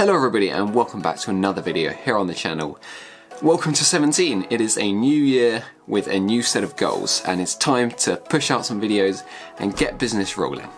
Hello everybody and welcome back to another video here on the channel. Welcome to 17. It is a new year with a new set of goals and it's time to push out some videos and get business rolling.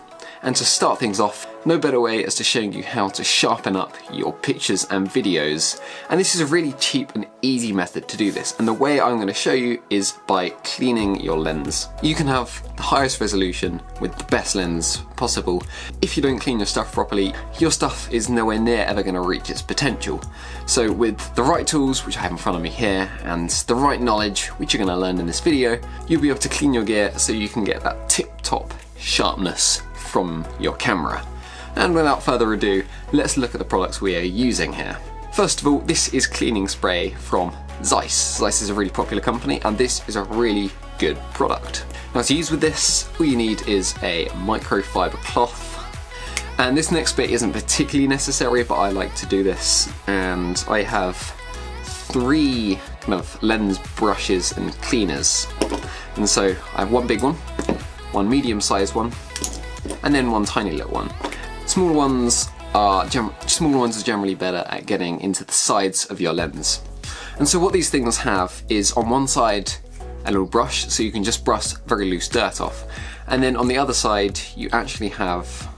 And to start things off, no better way as to showing you how to sharpen up your pictures and videos. And this is a really cheap and easy method to do this. And the way I'm going to show you is by cleaning your lens. You can have the highest resolution with the best lens possible. If you don't clean your stuff properly, your stuff is nowhere near ever going to reach its potential. So with the right tools, which I have in front of me here, and the right knowledge, which you're going to learn in this video, you'll be able to clean your gear so you can get that tip-top sharpness from your camera. And without further ado, let's look at the products we are using here. First of all, this is cleaning spray from Zeiss. Zeiss is a really popular company and this is a really good product. Now to use with this, all you need is a microfiber cloth. And this next bit isn't particularly necessary, but I like to do this. And I have 3 kind of lens brushes and cleaners. And so I have one big one, one medium-sized one, and then one tiny little one. Smaller ones are generally better at getting into the sides of your lens. And so what these things have is on one side a little brush, so you can just brush very loose dirt off. And then on the other side you actually have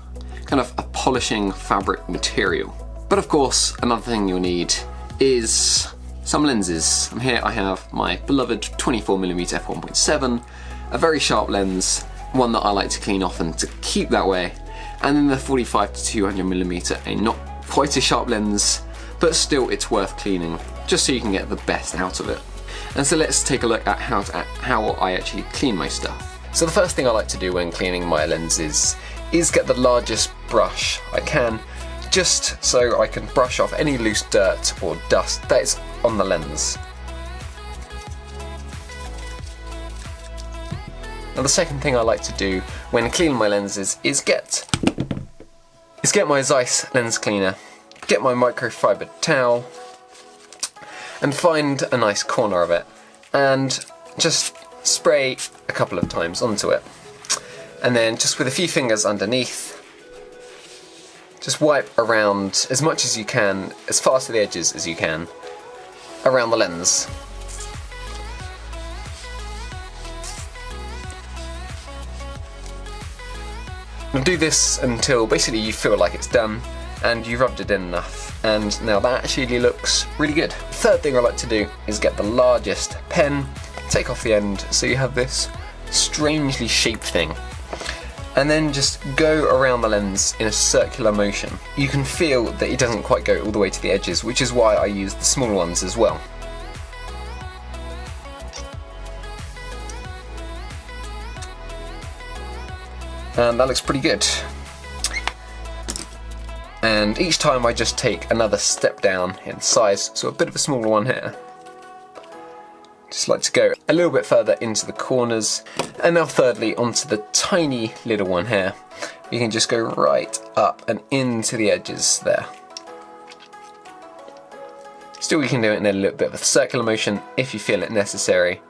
kind of a polishing fabric material. But of course another thing you'll need is some lenses. And here I have my beloved 24mm f1.7, a very sharp lens, one that I like to clean off and to keep that way, and then the 45 to 200mm, a not quite a sharp lens, but still it's worth cleaning, just so you can get the best out of it. And so let's take a look at how I actually clean my stuff. So the first thing I like to do when cleaning my lenses is get the largest brush I can, just so I can brush off any loose dirt or dust that is on the lens. Now the second thing I like to do when cleaning my lenses is get my Zeiss lens cleaner, get my microfiber towel, and find a nice corner of it, and just spray a couple of times onto it. And then just with a few fingers underneath, just wipe around as much as you can, as far to the edges as you can, around the lens. And do this until basically you feel like it's done and you rubbed it in enough, and now that actually looks really good. Third thing I like to do is get the largest pen, take off the end so you have this strangely shaped thing, and then just go around the lens in a circular motion. You can feel that it doesn't quite go all the way to the edges, which is why I use the small ones as well. And that looks pretty good. And each time I just take another step down in size, so a bit of a smaller one here. Just like to go a little bit further into the corners. And now thirdly, onto the tiny little one here. You can just go right up and into the edges there. Still, you can do it in a little bit of a circular motion if you feel it necessary.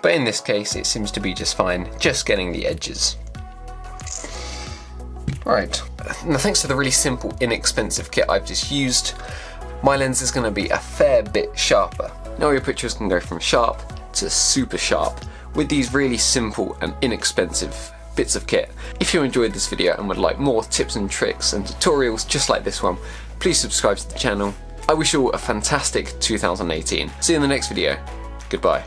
But in this case, it seems to be just fine, just getting the edges. Right, now thanks to the really simple, inexpensive kit I've just used, my lens is going to be a fair bit sharper. Now your pictures can go from sharp to super sharp with these really simple and inexpensive bits of kit. If you enjoyed this video and would like more tips and tricks and tutorials just like this one, please subscribe to the channel. I wish you all a fantastic 2018. See you in the next video. Goodbye.